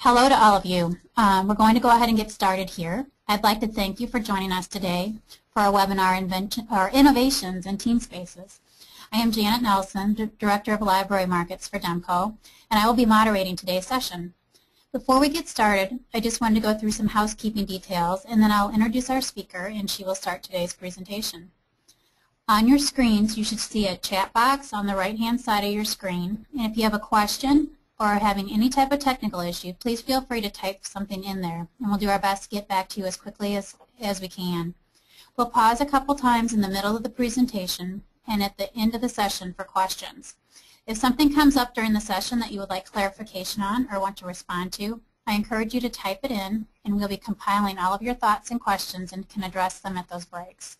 Hello to all of you. We're going to go ahead and get started here. I'd like to thank you for joining us today for our webinar, Innovations in Team Spaces. I am Janet Nelson, Director of Library Markets for Demco, and I will be moderating today's session. Before we get started, I just wanted to go through some housekeeping details, and then I'll introduce our speaker, and she will start today's presentation. On your screens, you should see a chat box on the right-hand side of your screen, and if you have a question or are having any type of technical issue, please feel free to type something in there, and we'll do our best to get back to you as quickly as we can. We'll pause a couple times in the middle of the presentation and at the end of the session for questions. If something comes up during the session that you would like clarification on or want to respond to, I encourage you to type it in, and we'll be compiling all of your thoughts and questions and can address them at those breaks.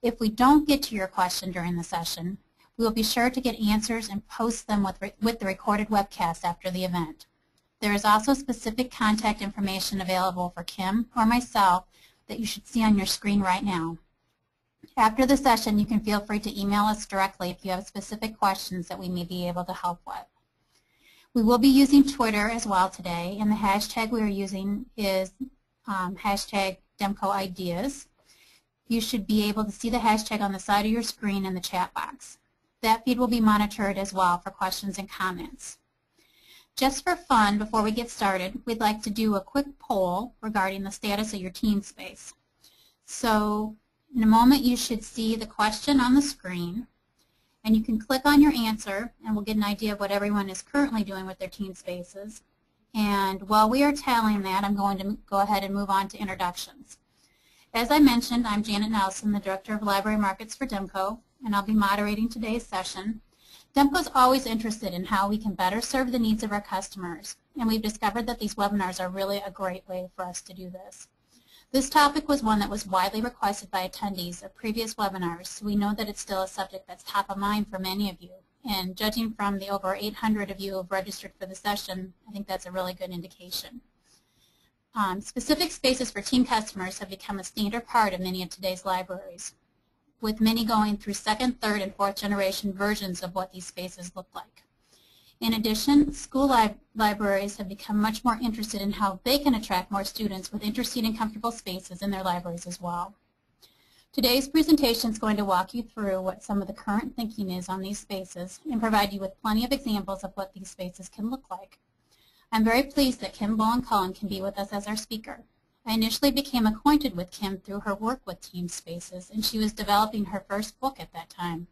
If we don't get to your question during the session, we will be sure to get answers and post them with the recorded webcast after the event. There is also specific contact information available for Kim or myself that you should see on your screen right now. After the session, you can feel free to email us directly if you have specific questions that we may be able to help with. We will be using Twitter as well today, and the hashtag we are using is hashtag DemcoIdeas. You should be able to see the hashtag on the side of your screen in the chat box. That feed will be monitored as well for questions and comments. Just for fun, before we get started, we'd like to do a quick poll regarding the status of your team space. So in a moment you should see the question on the screen, and you can click on your answer and we'll get an idea of what everyone is currently doing with their team spaces. And while we are tallying that, I'm going to go ahead and move on to introductions. As I mentioned, I'm Janet Nelson, the Director of Library Markets for Demco, and I'll be moderating today's session. Demco is always interested in how we can better serve the needs of our customers, and we've discovered that these webinars are really a great way for us to do this. This topic was one that was widely requested by attendees of previous webinars, so we know that it's still a subject that's top of mind for many of you. And judging from the over 800 of you who have registered for the session, I think that's a really good indication. Specific spaces for team customers have become a standard part of many of today's libraries, with many going through second, third, and fourth generation versions of what these spaces look like. In addition, school libraries have become much more interested in how they can attract more students with interesting and comfortable spaces in their libraries as well. Today's presentation is going to walk you through what some of the current thinking is on these spaces and provide you with plenty of examples of what these spaces can look like. I'm very pleased that Kim Bowen-Cullen can be with us as our speaker. I initially became acquainted with Kim through her work with Team Spaces, and she was developing her first book at that time.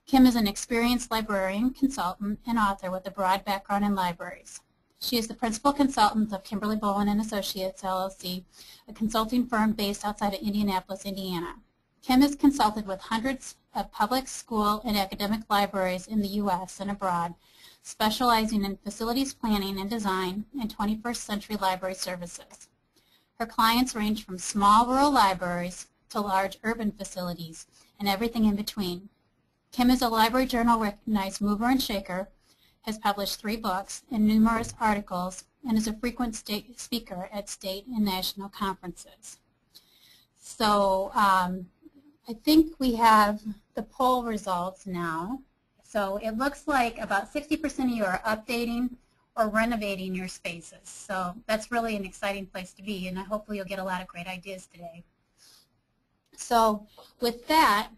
Kim is an experienced librarian, consultant, and author with a broad background in libraries. She is the principal consultant of Kimberly Bowen & Associates, LLC, a consulting firm based outside of Indianapolis, Indiana. Kim has consulted with hundreds of public, school, and academic libraries in the U.S. and abroad, specializing in facilities planning and design and 21st century library services. Her clients range from small rural libraries to large urban facilities and everything in between. Kim is a Library Journal recognized mover and shaker, has published 3 books and numerous articles, and is a frequent speaker at state and national conferences. So I think we have the poll results now. So it looks like about 60% of you are updating or renovating your spaces. So that's really an exciting place to be, and hopefully you'll get a lot of great ideas today. So with that,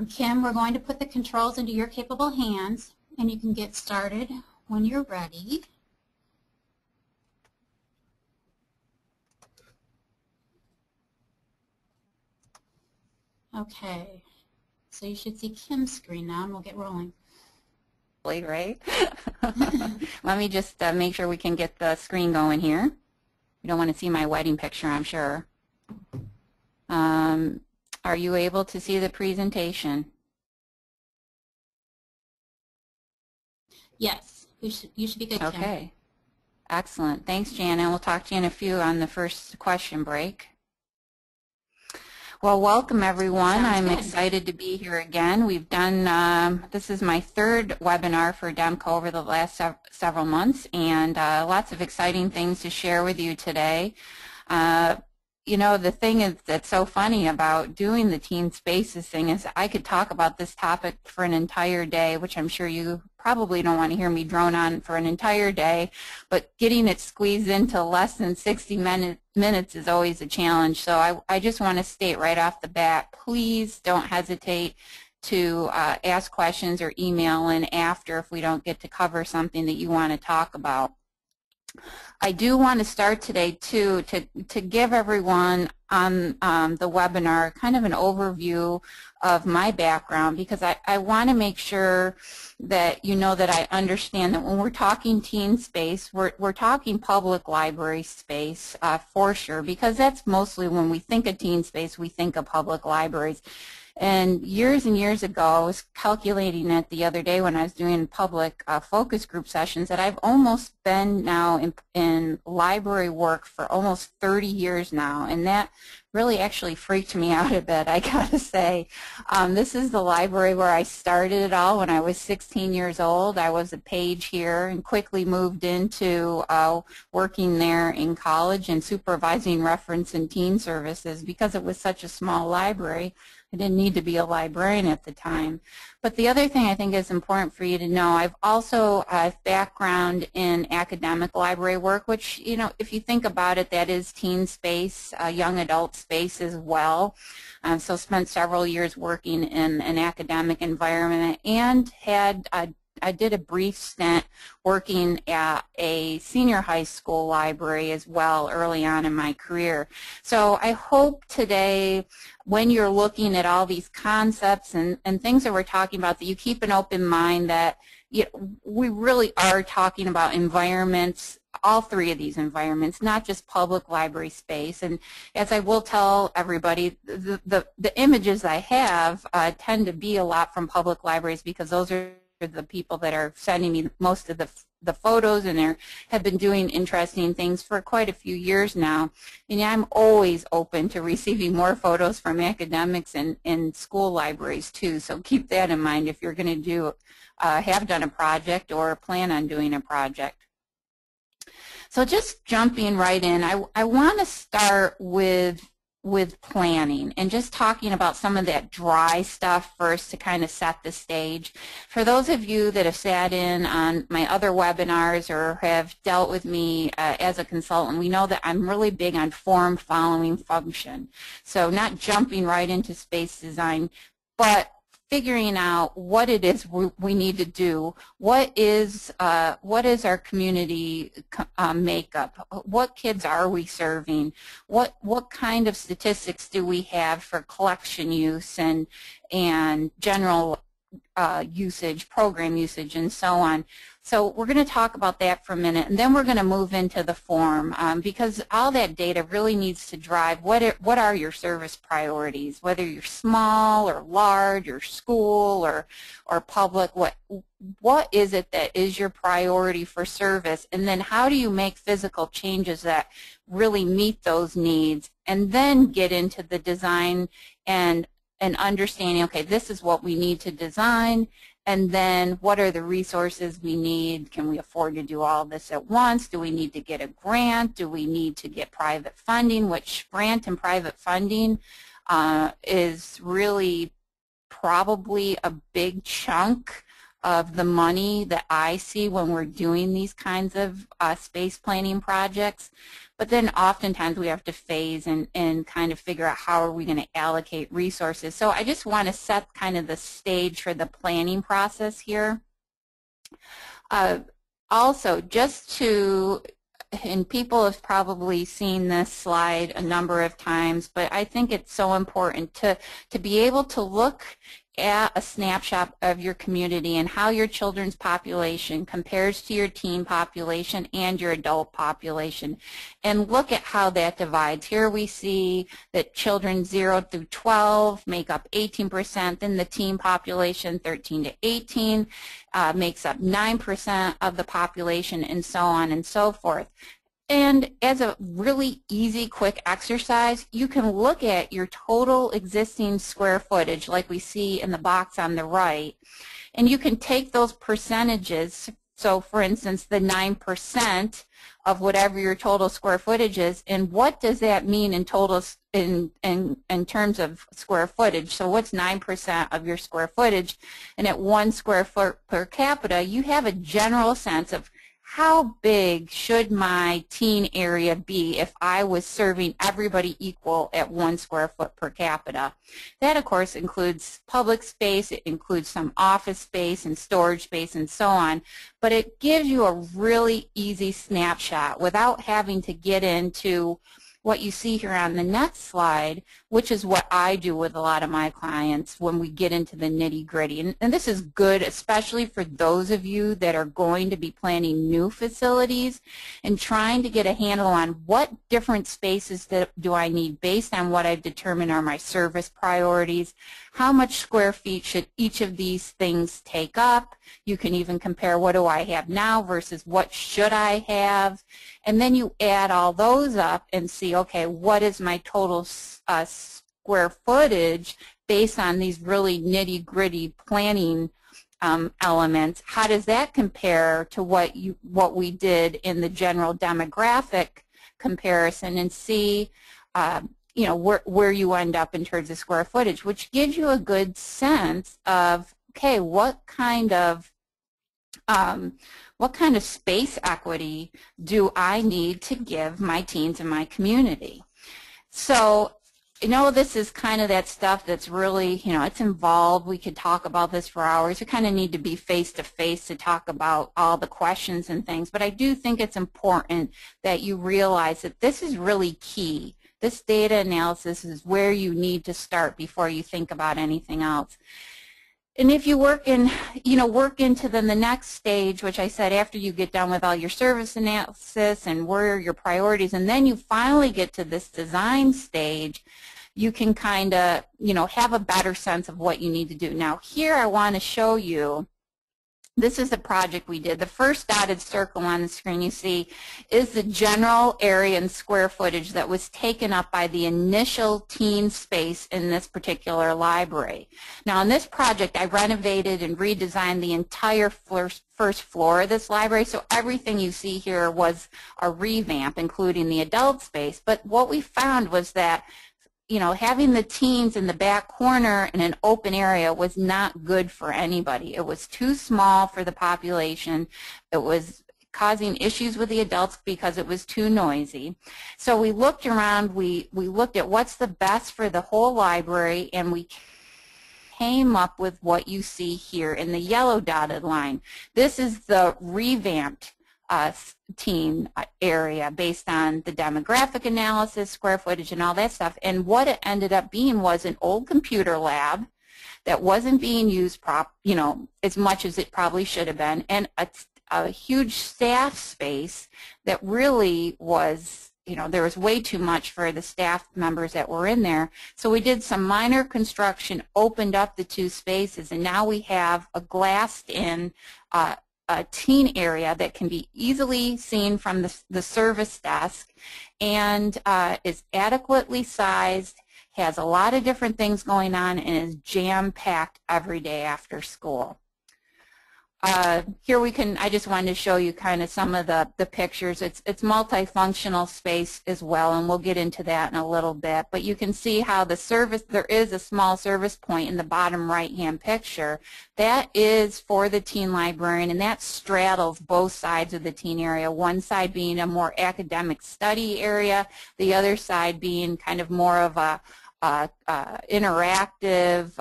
Kim, we're going to put the controls into your capable hands, and you can get started when you're ready. Okay, so you should see Kim's screen now, and we'll get rolling. Right? Let me just make sure we can get the screen going here. You don't want to see my wedding picture, I'm sure. Are you able to see the presentation? Yes, you should be good, Kim. Okay. Excellent. Thanks, Janet. We'll talk to you in a few on the first question break. Well, welcome everyone. I'm excited to be here again. We've done, this is my 3rd webinar for Demco over the last several months, and lots of exciting things to share with you today. you know, the thing is that's so funny about doing the teen spaces thing is I could talk about this topic for an entire day, which I'm sure you probably don't want to hear me drone on for an entire day, but getting it squeezed into less than 60 minutes is always a challenge. So I just want to state right off the bat, please don't hesitate to ask questions or email in after if we don't get to cover something that you want to talk about. I do want to start today, too, to give everyone on the webinar kind of an overview of my background, because I want to make sure that you know that I understand that when we're talking teen space, we're talking public library space for sure, because that's mostly when we think of teen space, we think of public libraries. And years ago, I was calculating it the other day when I was doing public focus group sessions that I've almost been now in library work for almost 30 years now, and that really actually freaked me out a bit, I gotta say. This is the library where I started it all when I was 16 years old. I was a page here and quickly moved into working there in college and supervising reference and teen services because it was such a small library. I didn't need to be a librarian at the time. But the other thing I think is important for you to know, I've also a background in academic library work, which, you know, if you think about it, that is teen space, young adult space as well. So spent several years working in an academic environment and had I did a brief stint working at a senior high school library as well early on in my career. So I hope today when you're looking at all these concepts and things that we're talking about that you keep an open mind that we really are talking about environments, all three of these environments, not just public library space. And as I will tell everybody, the images I have tend to be a lot from public libraries because those are the people that are sending me most of the photos, and have been doing interesting things for quite a few years now. And I'm always open to receiving more photos from academics and school libraries too, so keep that in mind if you're going to do have done a project or plan on doing a project. So just jumping right in, I want to start with planning and just talking about some of that dry stuff first to kind of set the stage. For those of you that have sat in on my other webinars or have dealt with me as a consultant, we know that I'm really big on form following function. So not jumping right into space design, but figuring out what it is we need to do. What is our community makeup? What kids are we serving? What kind of statistics do we have for collection use and general usage, program usage, and so on. So we're going to talk about that for a minute, and then we're going to move into the form because all that data really needs to drive what are your service priorities, whether you're small or large or school or public. What is it that is your priority for service, and then how do you make physical changes that really meet those needs, and then get into the design and understanding, okay, this is what we need to design, and then what are the resources we need? Can we afford to do all this at once? Do we need to get a grant? Do we need to get private funding? Which grant and private funding is really probably a big chunk of the money that I see when we're doing these kinds of space planning projects. But then oftentimes we have to phase and kind of figure out how are we going to allocate resources. So I just want to set kind of the stage for the planning process here. Also, just to, and people have probably seen this slide a number of times, but I think it's so important to be able to look at a snapshot of your community and how your children's population compares to your teen population and your adult population, and look at how that divides. Here we see that children 0 through 12 make up 18%, then the teen population 13 to 18 makes up 9% of the population, and so on and so forth. And as a really easy, quick exercise, you can look at your total existing square footage like we see in the box on the right, and you can take those percentages, So for instance, the 9% of whatever your total square footage is, and what does that mean in total in terms of square footage? So what's 9% of your square footage? And at 1 square foot per capita, you have a general sense of how big should my teen area be if I was serving everybody equal at 1 square foot per capita. That, of course, includes public space, it includes some office space and storage space and so on, but it gives you a really easy snapshot without having to get into what you see here on the next slide, which is what I do with a lot of my clients when we get into the nitty-gritty. And this is good, especially for those of you that are going to be planning new facilities and trying to get a handle on what different spaces do I need based on what I've determined are my service priorities. How much square feet should each of these things take up? You can even compare what do I have now versus what should I have. And then you add all those up and see, okay, what is my total square footage based on these really nitty-gritty planning elements? How does that compare to what we did in the general demographic comparison, and see you know, where you end up in terms of square footage, which gives you a good sense of, okay, what kind of space equity do I need to give my teens in my community? So, you know, this is kind of that stuff that's really, you know, it's involved. We could talk about this for hours. We kind of need to be face-to-face to talk about all the questions and things. But I do think it's important that you realize that this is really key. This data analysis is where you need to start before you think about anything else. And if you work into the next stage, which I said after you get done with all your service analysis and where are your priorities, and then you finally get to this design stage, you can kind of, you know, have a better sense of what you need to do. Now here I want to show you, this is the project we did. The first dotted circle on the screen you see is the general area and square footage that was taken up by the initial teen space in this particular library. Now in this project I renovated and redesigned the entire first floor of this library, so everything you see here was a revamp, including the adult space. But what we found was that, you know, having the teens in the back corner in an open area was not good for anybody. It was too small for the population. It was causing issues with the adults because it was too noisy. So we looked around, we looked at what's the best for the whole library, and we came up with what you see here in the yellow dotted line. This is the revamped teen area based on the demographic analysis, square footage, and all that stuff. And what it ended up being was an old computer lab that wasn't being used as much as it probably should have been, and a huge staff space that really was, you know, there was way too much for the staff members that were in there. So we did some minor construction, opened up the two spaces, and now we have a glassed-in a teen area that can be easily seen from the service desk, and is adequately sized, has a lot of different things going on, and is jam-packed every day after school. Here I just wanted to show you kind of some of the pictures. It's multifunctional space as well, and we'll get into that in a little bit. But you can see how there is a small service point in the bottom right-hand picture. That is for the teen librarian, and that straddles both sides of the teen area, one side being a more academic study area, the other side being kind of more of a interactive,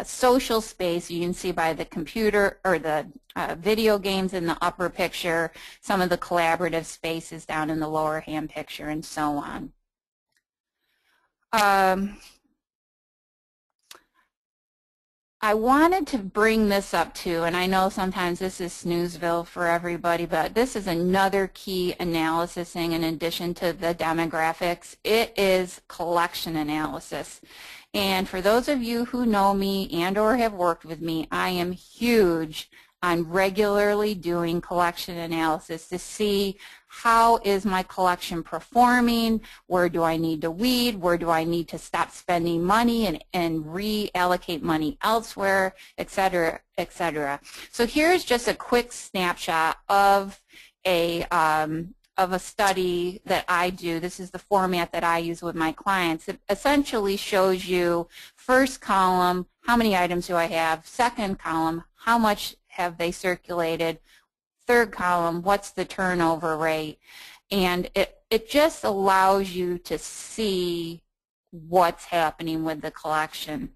social space. You can see by the computer or the video games in the upper picture, some of the collaborative spaces down in the lower hand picture, and so on. I wanted to bring this up too, and I know sometimes this is snoozeville for everybody, but this is another key analysis thing in addition to the demographics. It is collection analysis. And for those of you who know me and or have worked with me, I am huge on regularly doing collection analysis to see how is my collection performing, where do I need to weed, where do I need to stop spending money and reallocate money elsewhere, et cetera, et cetera. So here's just a quick snapshot of a study that I do. This is the format that I use with my clients. It essentially shows you first column, how many items do I have, second column, how much have they circulated, third column, what's the turnover rate, and it just allows you to see what's happening with the collection.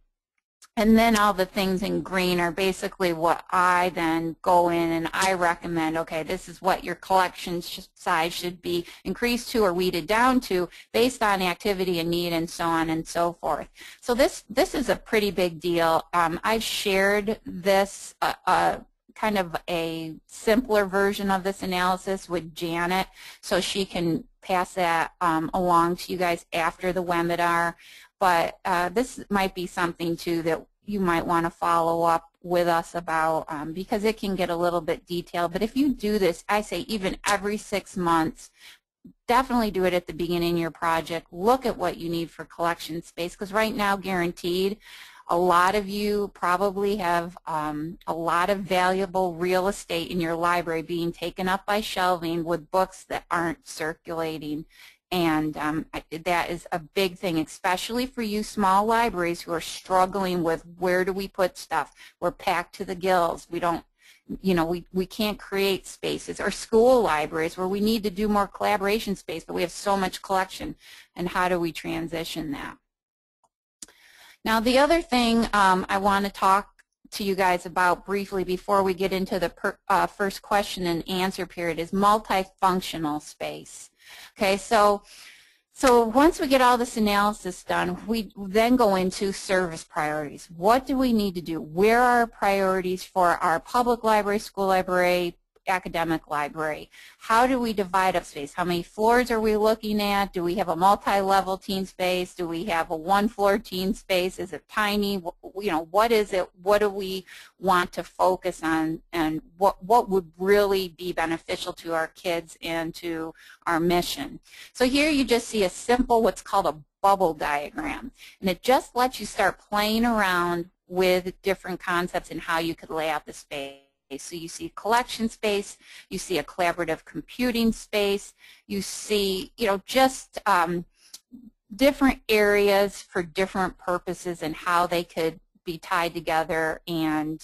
And then all the things in green are basically what I then go in and I recommend, okay, this is what your collection size should be increased to or weeded down to based on activity and need and so on and so forth. So this is a pretty big deal. I've shared this kind of a simpler version of this analysis with Janet so she can pass that along to you guys after the webinar. But this might be something, too, that you might want to follow up with us about because it can get a little bit detailed. But if you do this, I say even every 6 months, definitely do it at the beginning of your project. Look at what you need for collection space because right now, guaranteed, a lot of you probably have a lot of valuable real estate in your library being taken up by shelving with books that aren't circulating. And that is a big thing, especially for you small libraries who are struggling with where do we put stuff. We're packed to the gills. We don't, you know, we can't create spaces. Or school libraries where we need to do more collaboration space, but we have so much collection. And how do we transition that? Now, the other thing I want to talk to you guys about briefly before we get into the first question and answer period is multifunctional space. Okay, so once we get all this analysis done, we then go into service priorities. What do we need to do? Where are our priorities for our public library, school library, academic library? How do we divide up space? How many floors are we looking at? Do we have a multi-level teen space? Do we have a one-floor teen space? Is it tiny? You know, what is it? What do we want to focus on? And what would really be beneficial to our kids and to our mission? So here you just see a simple, what's called a bubble diagram. And it just lets you start playing around with different concepts and how you could lay out the space. So you see collection space, you see a collaborative computing space, you see, you know, just different areas for different purposes and how they could be tied together and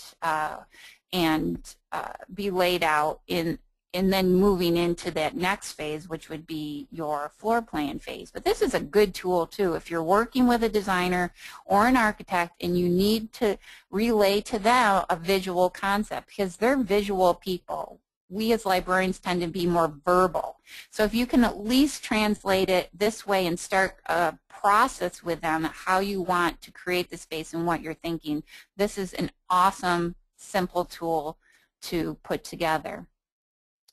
be laid out in, and then moving into that next phase, which would be your floor plan phase. But this is a good tool, too. If you're working with a designer or an architect and you need to relay to them a visual concept, because they're visual people. We as librarians tend to be more verbal. So if you can at least translate it this way and start a process with them how you want to create the space and what you're thinking, this is an awesome, simple tool to put together.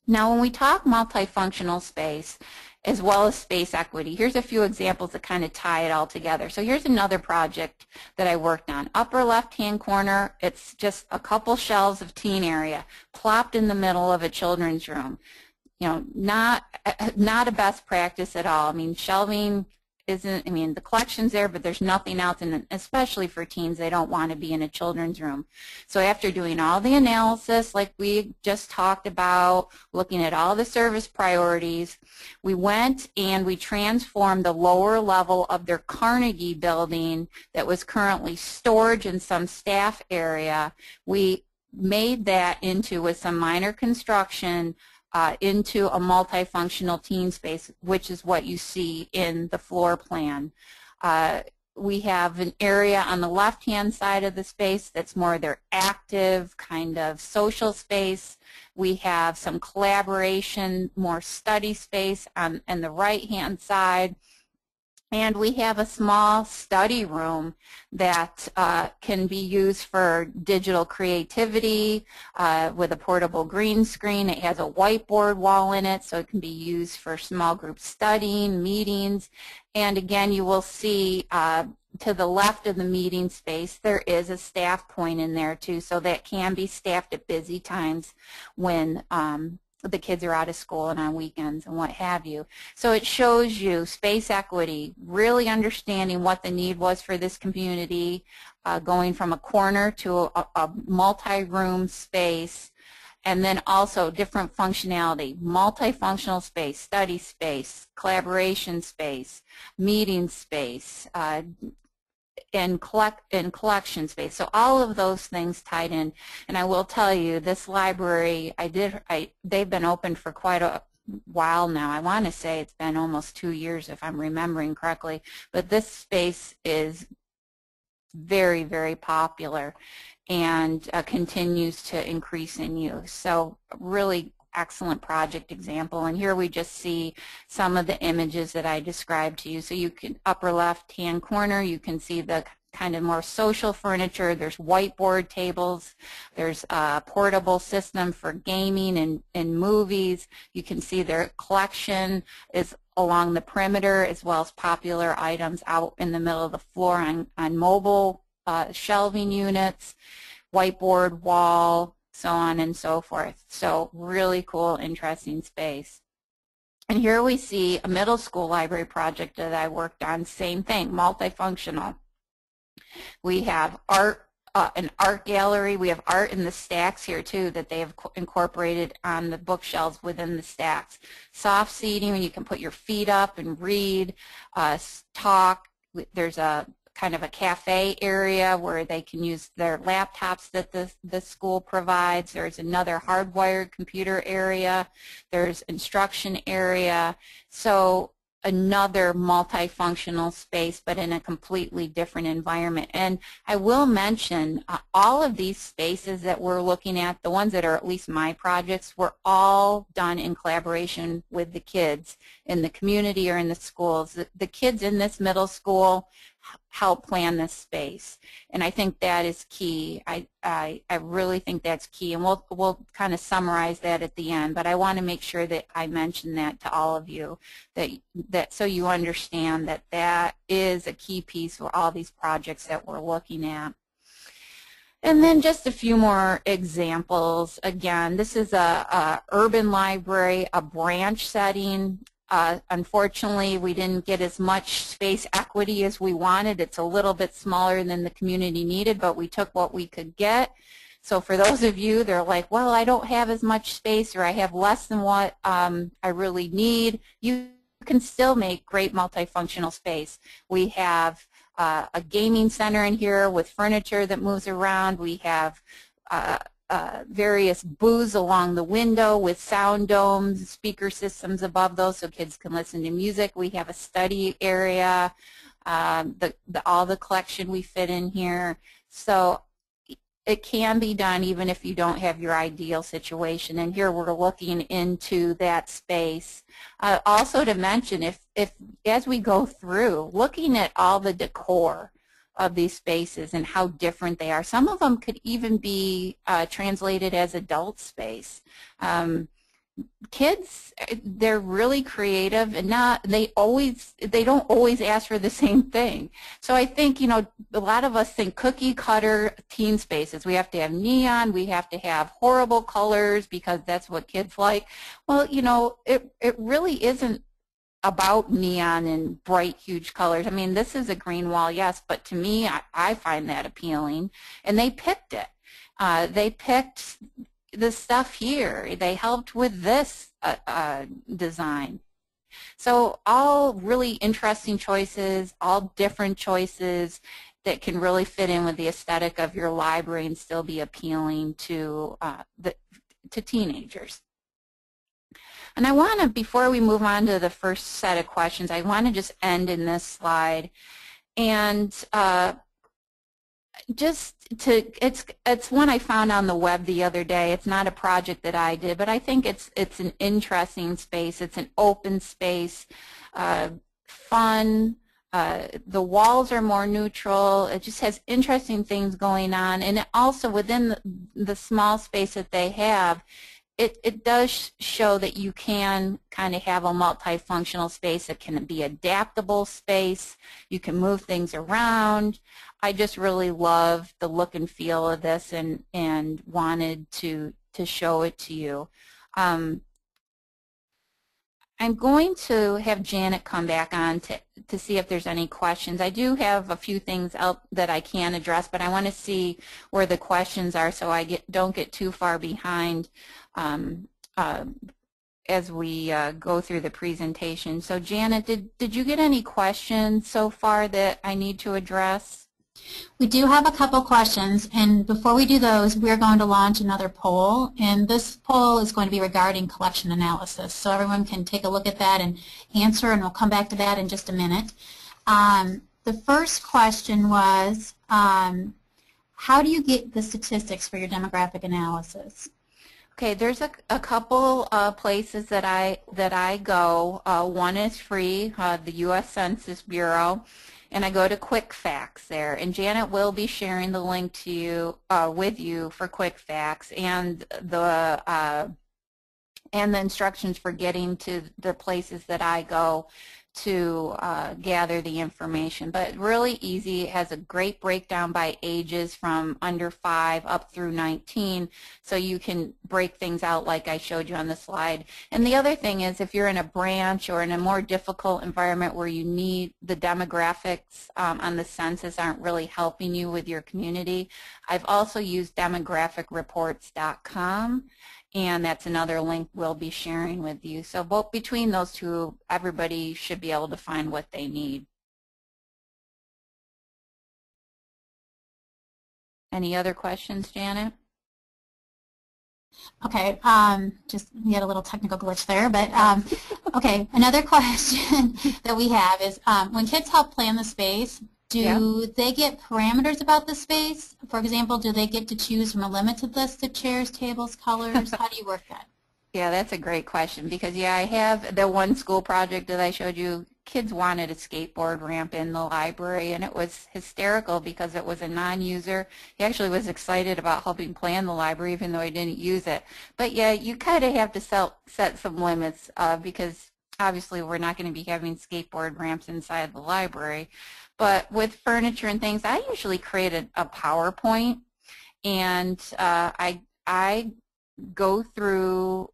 Now, when we talk multifunctional space as well as space equity, here's a few examples that kind of tie it all together. So here's another project that I worked on. Upper left-hand corner, it's just a couple shelves of teen area plopped in the middle of a children's room. You know, not a best practice at all. I mean, shelving isn't, I mean, the collection's there, but there's nothing else, and especially for teens, they don't want to be in a children's room. So after doing all the analysis, like we just talked about, looking at all the service priorities, we went and we transformed the lower level of their Carnegie building that was currently storage and some staff area. We made that into, with some minor construction, into a multifunctional teen space, which is what you see in the floor plan. We have an area on the left-hand side of the space that's more their active kind of social space. We have some collaboration, more study space on the right-hand side. And we have a small study room that can be used for digital creativity with a portable green screen. It has a whiteboard wall in it, so it can be used for small group studying, meetings. And again, you will see to the left of the meeting space, there is a staff point in there too, so that can be staffed at busy times when the kids are out of school and on weekends and what have you. So it shows you space equity, really understanding what the need was for this community, going from a corner to a multi-room space, and then also different functionality, multifunctional space, study space, collaboration space, meeting space, and collection space. So all of those things tied in. And I will tell you, this library, they've been open for quite a while now. I want to say it's been almost 2 years if I'm remembering correctly. But this space is very, very popular and continues to increase in use. So really excellent project example. And here we just see some of the images that I described to you. So you can, upper left hand corner, you can see the kind of more social furniture. There's whiteboard tables. There's a portable system for gaming and movies. You can see their collection is along the perimeter, as well as popular items out in the middle of the floor on mobile shelving units, whiteboard wall, so on and so forth. So really cool, interesting space. And here we see a middle school library project that I worked on, same thing, multifunctional. We have art, an art gallery. We have art in the stacks here too that they have incorporated on the bookshelves within the stacks. Soft seating, when you can put your feet up and read, talk. There's a kind of a cafe area where they can use their laptops that the school provides. There's another hardwired computer area. There's instruction area. So another multifunctional space, but in a completely different environment. And I will mention all of these spaces that we're looking at, the ones that are at least my projects, were all done in collaboration with the kids in the community or in the schools. The kids in this middle school help plan this space, and I think that is key. I really think that's key, and we'll kind of summarize that at the end, but I want to make sure that I mention that to all of you, that so you understand that that is a key piece for all these projects that we're looking at. And then just a few more examples. Again, this is a urban library, a branch setting. Unfortunately, we didn't get as much space equity as we wanted. It's a little bit smaller than the community needed, but we took what we could get. So for those of you that are like, well, I don't have as much space, or I have less than what I really need, you can still make great multifunctional space. We have a gaming center in here with furniture that moves around. We have various booths along the window with sound domes, speaker systems above those so kids can listen to music. We have a study area, all the collection we fit in here. So it can be done even if you don't have your ideal situation. And here we're looking into that space. Also to mention, if as we go through, looking at all the decor of these spaces and how different they are. Some of them could even be translated as adult space. Kids, they're really creative, and they don't always ask for the same thing. So I think, you know, a lot of us think cookie cutter teen spaces. We have to have neon, we have to have horrible colors because that's what kids like. Well, you know, it really isn't about neon and bright, huge colors. I mean, this is a green wall, yes, but to me, I find that appealing. And they picked it. They picked the stuff here. They helped with this design. So all really interesting choices, all different choices that can really fit in with the aesthetic of your library and still be appealing to teenagers. And I want to, before we move on to the first set of questions, I want to just end in this slide. And it's one I found on the web the other day. It's not a project that I did, but I think it's an interesting space. It's an open space, fun. The walls are more neutral. It just has interesting things going on. And also within the small space that they have, it does show that you can kind of have a multifunctional space. It can be adaptable space. You can move things around. I just really love the look and feel of this and wanted to show it to you. I'm going to have Janet come back on to see if there's any questions. I do have a few things out that I can address, but I want to see where the questions are so I don't get too far behind as we go through the presentation. So Janet, did you get any questions so far that I need to address? We do have a couple questions, and before we do those, we're going to launch another poll, and this poll is going to be regarding collection analysis, so everyone can take a look at that and answer, and we'll come back to that in just a minute. The first question was, how do you get the statistics for your demographic analysis? Okay, there's a couple places that I go. One is free, the U.S. Census Bureau. And I go to Quick Facts there, and Janet will be sharing the link to you with you for Quick Facts and the instructions for getting to the places that I go to gather the information. But really easy. It has a great breakdown by ages from under 5 up through 19, so you can break things out like I showed you on the slide. And the other thing is, if you're in a branch or in a more difficult environment where you need the demographics on the census aren't really helping you with your community, I've also used demographicreports.com. And that's another link we'll be sharing with you. So both between those two, everybody should be able to find what they need. Any other questions, Janet? Okay, just we had a little technical glitch there, but okay, another question that we have is when kids help plan the space, do they get parameters about the space? For example, do they get to choose from a limited list of chairs, tables, colors? How do you work that? Yeah, that's a great question because, yeah, I have the one school project that I showed you. Kids wanted a skateboard ramp in the library, and it was hysterical because it was a non-user. He actually was excited about helping plan the library even though he didn't use it. But, yeah, you kind of have to set some limits because obviously we're not going to be having skateboard ramps inside the library. But with furniture and things, I usually create a PowerPoint, and I go through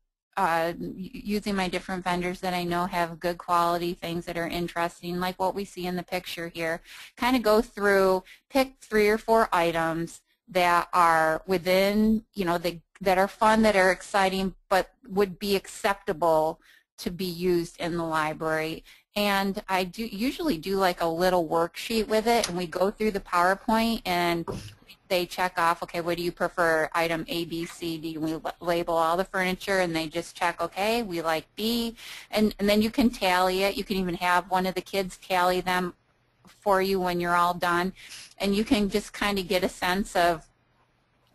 using my different vendors that I know have good quality things that are interesting, like what we see in the picture here. Kind of go through, pick 3 or 4 items that are within, you know, that are fun, that are exciting, but would be acceptable to be used in the library. And I usually do like a little worksheet with it, and we go through the PowerPoint and they check off, okay, what do you prefer, item A, B, C, D, and we label all the furniture, and they just check, okay, we like B, and then you can tally it. You can even have one of the kids tally them for you when you're all done, and you can just kind of get a sense of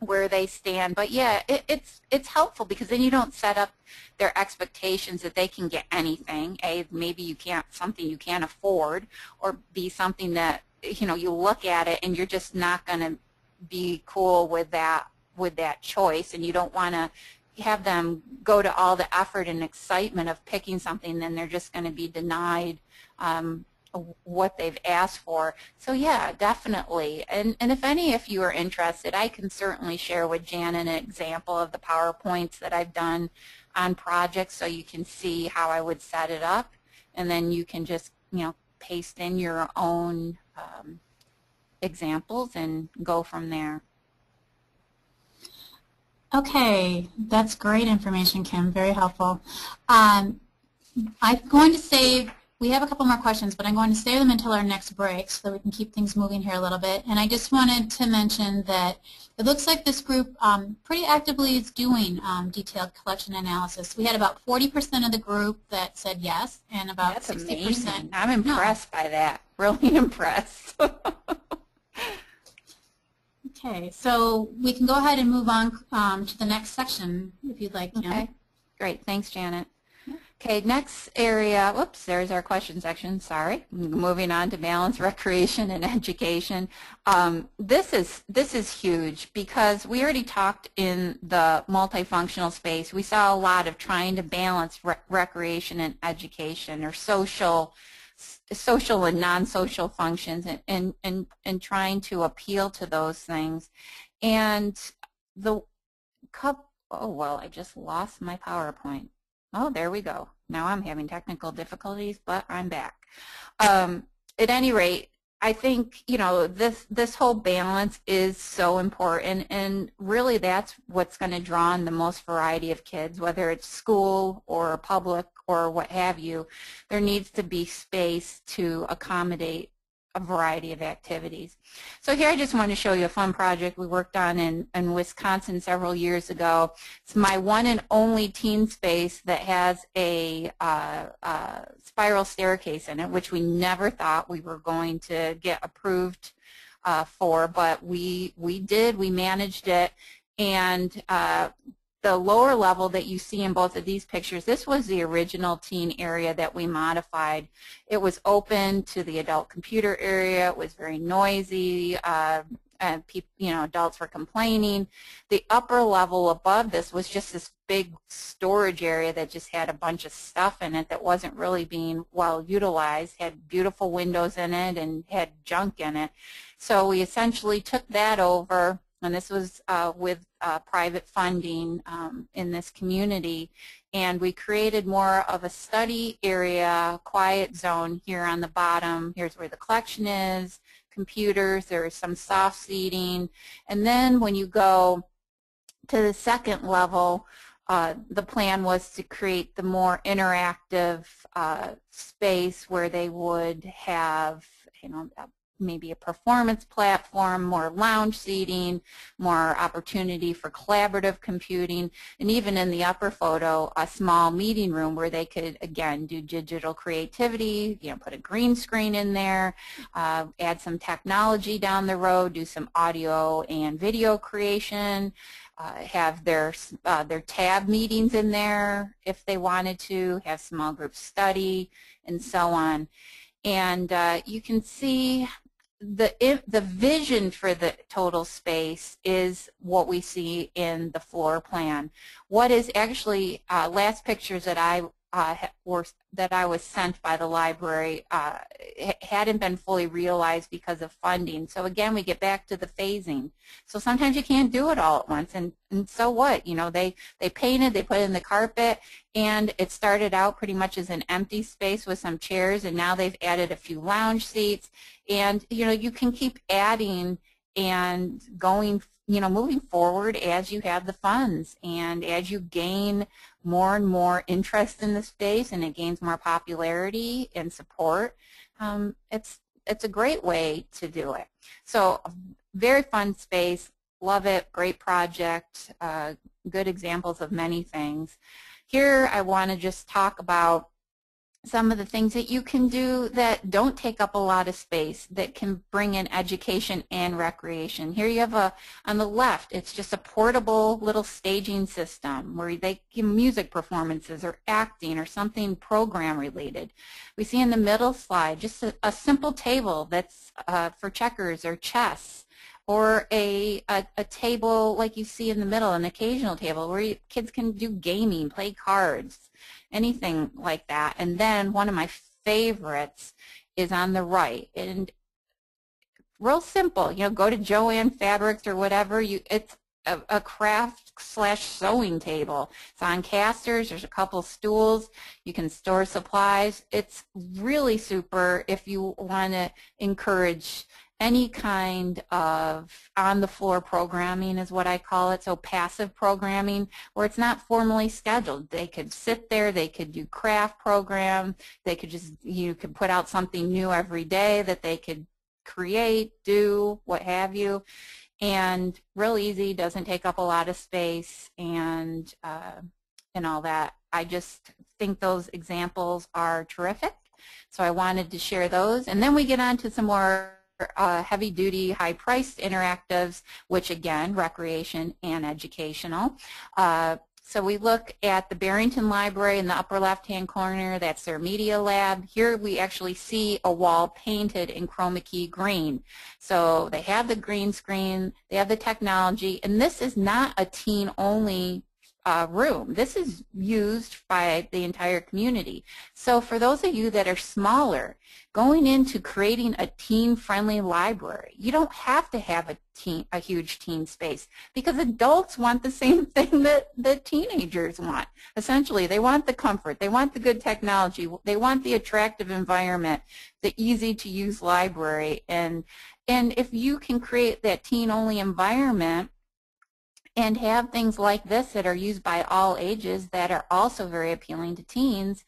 where they stand. But yeah, it's helpful because then you don't set up their expectations that they can get anything. A, maybe you can't, something you can't afford, or B, something that, you know, you look at it and you're just not going to be cool with that choice, and you don't want to have them go to all the effort and excitement of picking something, then they're just going to be denied what they've asked for. So yeah, definitely. And if any of you are interested, I can certainly share with Jan an example of the PowerPoints that I've done on projects so you can see how I would set it up, and then you can just, you know, paste in your own examples and go from there. Okay, that's great information, Kim. Very helpful. I'm going to save, we have a couple more questions, but I'm going to save them until our next break so that we can keep things moving here a little bit. And I just wanted to mention that it looks like this group pretty actively is doing detailed collection analysis. We had about 40% of the group that said yes, and about 60%. Amazing. I'm impressed by that. Really impressed. Okay, so we can go ahead and move on to the next section if you'd like, Kim. Okay, great. Thanks, Janet. Okay, next area, whoops, there's our question section, sorry. Moving on to balance, recreation, and education. This is huge because we already talked in the multifunctional space. We saw a lot of trying to balance recreation and education, or social and non-social functions, and trying to appeal to those things. And oh, well, I just lost my PowerPoint. Oh, there we go. Now I'm having technical difficulties, but I'm back. At any rate, I think, you know, this whole balance is so important, and really that's what's going to draw in the most variety of kids, whether it's school or public or what have you. There needs to be space to accommodate a variety of activities. So here I just want to show you a fun project we worked on in Wisconsin several years ago. It's my one and only teen space that has a spiral staircase in it, which we never thought we were going to get approved for, but we did. We managed it, and the lower level that you see in both of these pictures, this was the original teen area that we modified. It was open to the adult computer area. It was very noisy, and people, you know, adults were complaining. The upper level above this was just this big storage area that just had a bunch of stuff in it that wasn't really being well utilized, had beautiful windows in it and had junk in it. So we essentially took that over, and this was with private funding in this community, and we created more of a study area, quiet zone here on the bottom. Here's where the collection is, computers, there is some soft seating, and then when you go to the second level, the plan was to create the more interactive space where they would have, you know, maybe a performance platform, more lounge seating, more opportunity for collaborative computing, and even in the upper photo, a small meeting room where they could, again, do digital creativity, you know, put a green screen in there, add some technology down the road, do some audio and video creation, have their tab meetings in there if they wanted to, have small group study, and so on. And you can see the vision for the total space is what we see in the floor plan. What is actually last pictures that I was sent by the library hadn't been fully realized because of funding. So again, we get back to the phasing. So sometimes you can't do it all at once, and so what? You know, they painted, they put in the carpet, and it started out pretty much as an empty space with some chairs, and now they've added a few lounge seats, and you know, you can keep adding and going, you know, moving forward as you have the funds and as you gain more and more interest in the space and it gains more popularity and support. It's a great way to do it. So very fun space, love it, great project, good examples of many things. Here I want to just talk about some of the things that you can do that don't take up a lot of space, that can bring in education and recreation. Here you have on the left, it's just a portable little staging system where they give music performances or acting or something program related. We see in the middle slide just a simple table that's for checkers or chess, or a table like you see in the middle, an occasional table where kids can do gaming, play cards, anything like that. And then one of my favorites is on the right, and real simple, you know, go to Joann Fabrics or whatever, it's a craft/sewing table. It's on casters, there's a couple stools, you can store supplies. It's really super if you want to encourage any kind of on-the-floor programming is what I call it, so passive programming, where it's not formally scheduled. They could sit there, they could do craft program, they could just, you could put out something new every day that they could create, do, what have you, and real easy, doesn't take up a lot of space, and all that. I just think those examples are terrific, so I wanted to share those. And then we get on to some more heavy-duty, high-priced interactives, which again, recreation and educational. So we look at the Barrington Library in the upper left-hand corner. That's their media lab. Here we actually see a wall painted in chroma key green. So they have the green screen, they have the technology, and this is not a teen-only room. This is used by the entire community. So for those of you that are smaller, going into creating a teen-friendly library, you don't have to have a huge teen space, because adults want the same thing that the teenagers want. Essentially, they want the comfort, they want the good technology, they want the attractive environment, the easy-to-use library, and if you can create that teen-only environment and have things like this that are used by all ages that are also very appealing to teens,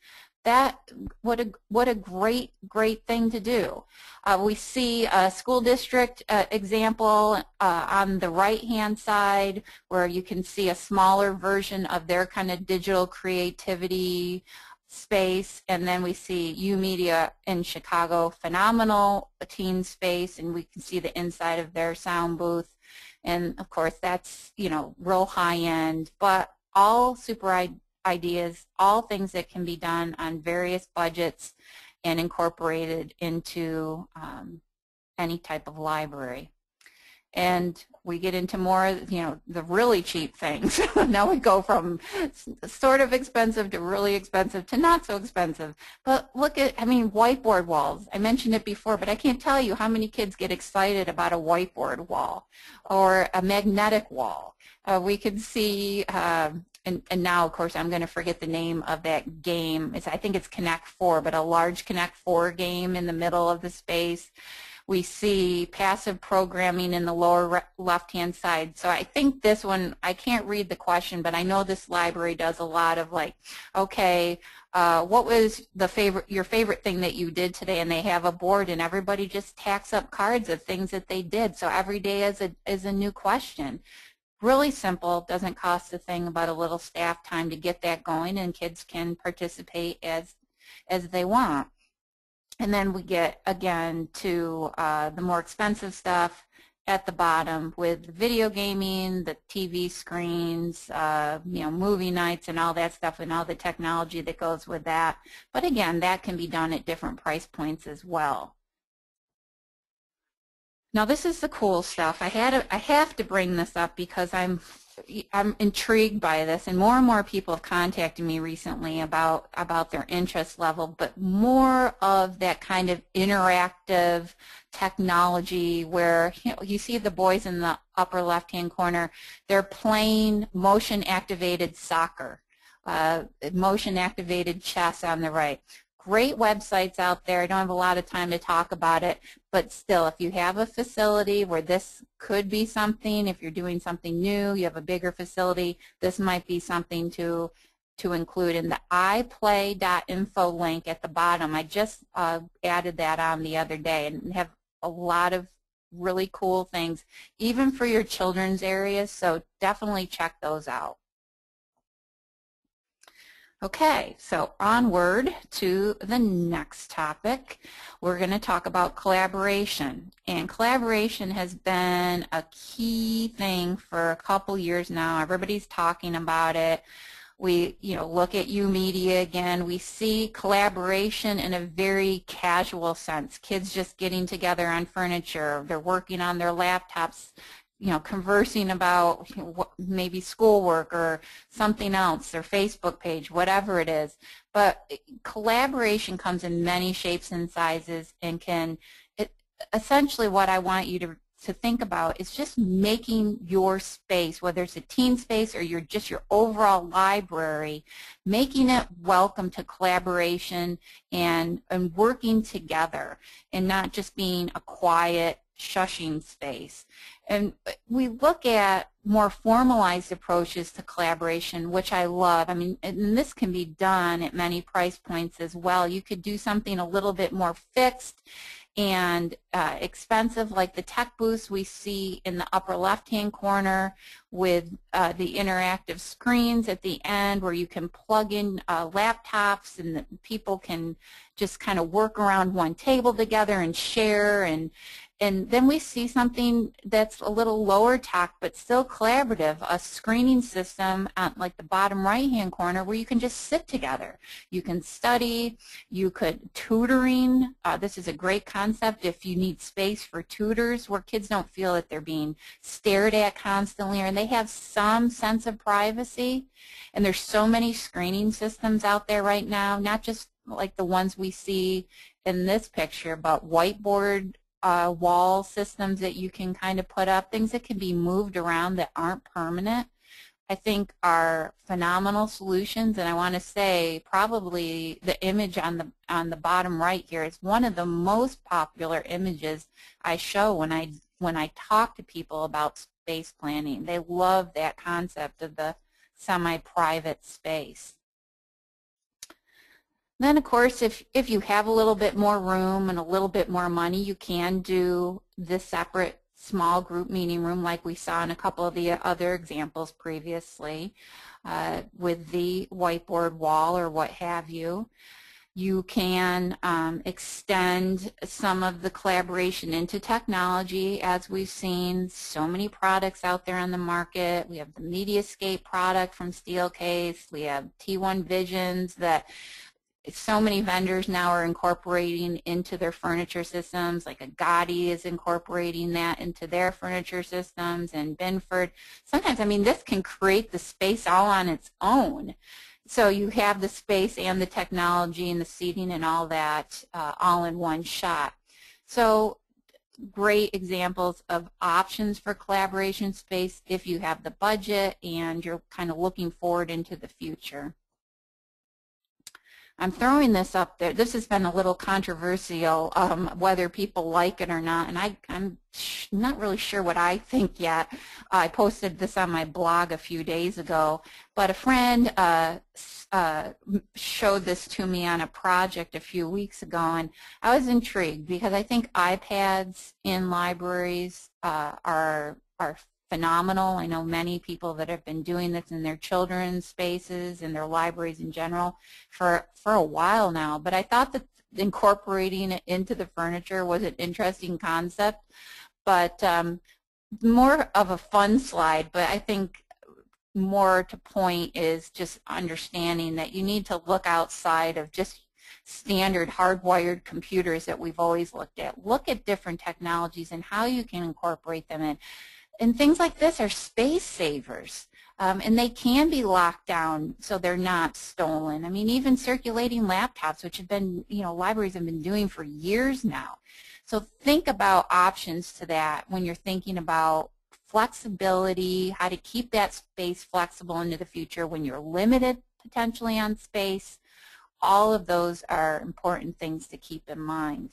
what a great thing to do. We see a school district example on the right-hand side, where you can see a smaller version of their kind of digital creativity space, and then we see UMedia in Chicago, phenomenal teen space, and we can see the inside of their sound booth. And of course, that's, you know, real high-end, but all super ideas, all things that can be done on various budgets and incorporated into any type of library. And we get into more, you know, the really cheap things. Now we go from sort of expensive to really expensive to not so expensive. But look at, I mean, whiteboard walls. I mentioned it before, but I can't tell you how many kids get excited about a whiteboard wall or a magnetic wall. We could see, and now, of course, I'm going to forget the name of that game. I think it's Connect 4, but a large Connect 4 game in the middle of the space. We see passive programming in the lower left-hand side. So I think this one, I can't read the question, but I know this library does a lot of like, okay, what was your favorite thing that you did today? And they have a board, and everybody just tacks up cards of things that they did. So every day is a new question. Really simple, doesn't cost a thing, but a little staff time to get that going, and kids can participate as they want. And then we get, again, to the more expensive stuff at the bottom with video gaming, the TV screens, you know, movie nights and all that stuff, and all the technology that goes with that. But again, that can be done at different price points as well. Now this is the cool stuff. I have to bring this up because I'm intrigued by this, and more people have contacted me recently about their interest level, but more of that kind of interactive technology where, you know, you see the boys in the upper left-hand corner, they're playing motion-activated soccer, motion-activated chess on the right. Great websites out there. I don't have a lot of time to talk about it, but still, if you have a facility where this could be something, if you're doing something new, you have a bigger facility, this might be something to include in the iplay.info link at the bottom. I just added that on the other day, and have a lot of really cool things, even for your children's areas, so definitely check those out. Okay, so onward to the next topic. We're going to talk about collaboration. And collaboration has been a key thing for a couple years now. Everybody's talking about it. We, you know, look at UMedia again. We see collaboration in a very casual sense. Kids just getting together on furniture. They're working on their laptops, you know, conversing about, you know, maybe schoolwork or something else, their Facebook page, whatever it is. But collaboration comes in many shapes and sizes, and essentially what I want you to think about is just making your space, whether it's a teen space or just your overall library, making it welcome to collaboration and working together, and not just being a quiet, shushing space. And we look at more formalized approaches to collaboration, which I love. I mean, and this can be done at many price points as well. You could do something a little bit more fixed and expensive, like the tech booths we see in the upper left-hand corner with the interactive screens at the end, where you can plug in laptops, and people can just kind of work around one table together and share, and And then we see something that's a little lower tech but still collaborative, a screening system at like the bottom right-hand corner where you can just sit together. You can study, you could tutoring. This is a great concept if you need space for tutors where kids don't feel that they're being stared at constantly and they have some sense of privacy. And there's so many screening systems out there right now, not just like the ones we see in this picture, but whiteboard wall systems that you can kind of put up, things that can be moved around that aren't permanent, I think are phenomenal solutions. And I want to say probably the image on the bottom right here is one of the most popular images I show when I talk to people about space planning. They love that concept of the semi-private space. Then, of course, if you have a little bit more room and a little bit more money, you can do this separate small group meeting room like we saw in a couple of the other examples previously with the whiteboard wall or what have you. You can extend some of the collaboration into technology. As we've seen, so many products out there on the market. We have the Mediascape product from Steelcase. We have T1 Visions that so many vendors now are incorporating into their furniture systems, like a Gotti is incorporating that into their furniture systems, and Binford. Sometimes, I mean, this can create the space all on its own. So you have the space and the technology and the seating and all that all in one shot. So great examples of options for collaboration space if you have the budget and you're kind of looking forward into the future. I'm throwing this up there. This has been a little controversial, whether people like it or not, and I'm not really sure what I think yet. I posted this on my blog a few days ago, but a friend showed this to me on a project a few weeks ago, and I was intrigued because I think iPads in libraries are phenomenal. I know many people that have been doing this in their children's spaces and their libraries in general for a while now, but I thought that incorporating it into the furniture was an interesting concept, but more of a fun slide. But I think more to point is just understanding that you need to look outside of just standard hardwired computers that we've always looked at. Look at different technologies and how you can incorporate them in. And things like this are space savers, and they can be locked down so they're not stolen. I mean, even circulating laptops, which have been, libraries have been doing for years now. So think about options to that when you're thinking about flexibility, how to keep that space flexible into the future when you're limited potentially on space. All of those are important things to keep in mind.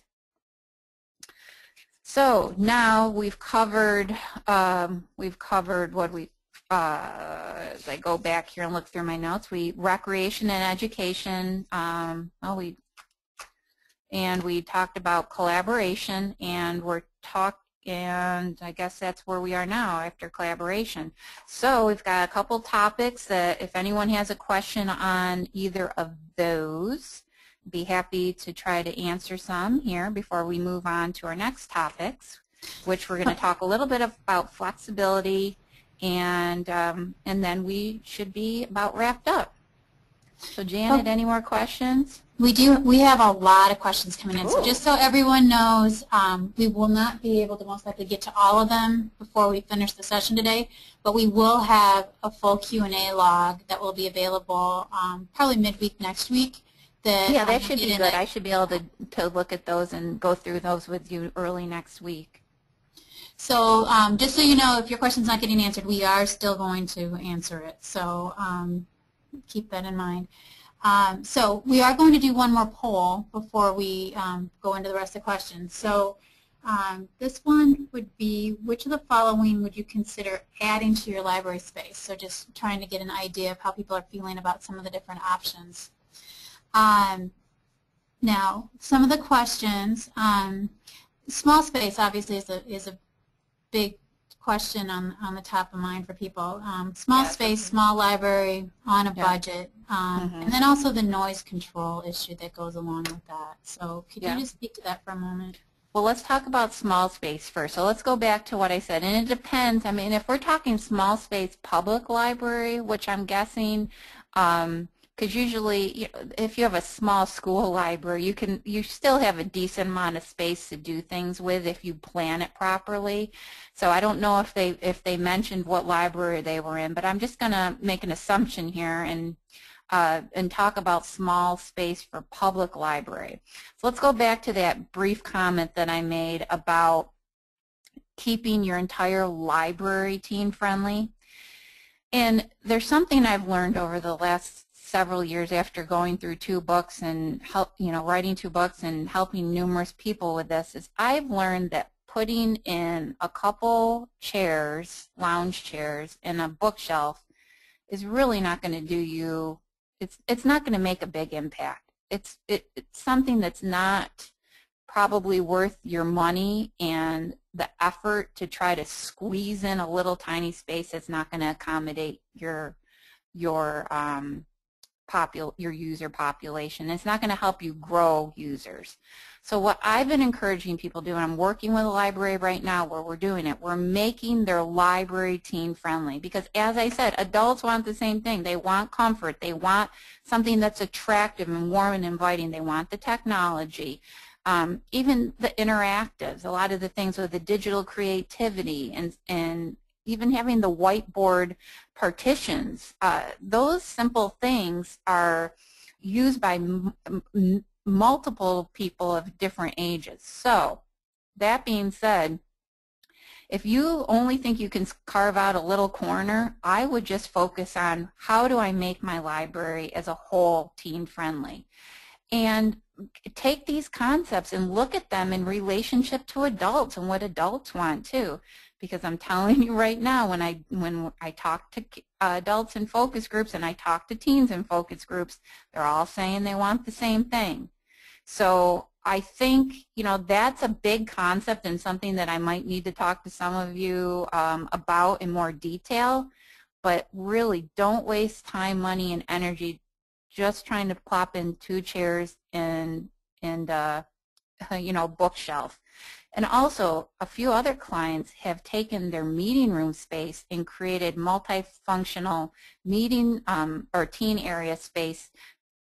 So now we've covered what we, as I go back here and look through my notes, recreation and education, and we talked about collaboration, and and I guess that's where we are now after collaboration. So we've got a couple topics that if anyone has a question on either of those, be happy to try to answer some here before we move on to our next topics, which we're going to talk a little bit about flexibility, and then we should be about wrapped up. So Janet, any more questions? We do. We have a lot of questions coming in. Ooh. So just so everyone knows, we will not be able to most likely get to all of them before we finish the session today, but we will have a full Q&A log that will be available probably midweek next week. Yeah, that should be good. I should be able to look at those and go through those with you early next week. So just so you know, if your question's not getting answered, we are still going to answer it. So keep that in mind. So we are going to do one more poll before we go into the rest of the questions. So this one would be, which of the following would you consider adding to your library space? So just trying to get an idea of how people are feeling about some of the different options. Now, some of the questions, small space obviously is a big question on the top of mind for people. Small space, small library, on a budget, and then also the noise control issue that goes along with that. So could you just speak to that for a moment? Well, let's talk about small space first. So let's go back to what I said. And it depends. I mean, if we're talking small space public library, which I'm guessing, because usually if you have a small school library, you still have a decent amount of space to do things with if you plan it properly. So I don't know if they mentioned what library they were in, but I'm just going to make an assumption here and talk about small space for public library. So let's go back to that brief comment that I made about keeping your entire library teen friendly. And there's something I've learned over the last several years after going through 2 books and writing 2 books and helping numerous people with this, is I've learned that putting in a couple chairs, lounge chairs, and a bookshelf is really not going to do you, it's not going to make a big impact. It's something that's not probably worth your money and the effort to try to squeeze in a little tiny space that's not going to accommodate your user population. It's not going to help you grow users. So what I've been encouraging people to do, and I'm working with a library right now where we're doing it, we're making their library teen friendly, because as I said, adults want the same thing. They want comfort. They want something that's attractive and warm and inviting. They want the technology. Even the interactives, a lot of the things with the digital creativity and even having the whiteboard partitions, those simple things are used by multiple people of different ages. So that being said, if you only think you can carve out a little corner, I would just focus on how do I make my library as a whole teen friendly. And take these concepts and look at them in relationship to adults and what adults want too. Because I'm telling you right now, when I talk to adults in focus groups and I talk to teens in focus groups, they're all saying they want the same thing. So I think that's a big concept and something that I might need to talk to some of you about in more detail. But really, don't waste time, money, and energy just trying to plop in 2 chairs and bookshelf. And also, a few other clients have taken their meeting room space and created multifunctional meeting or teen area space,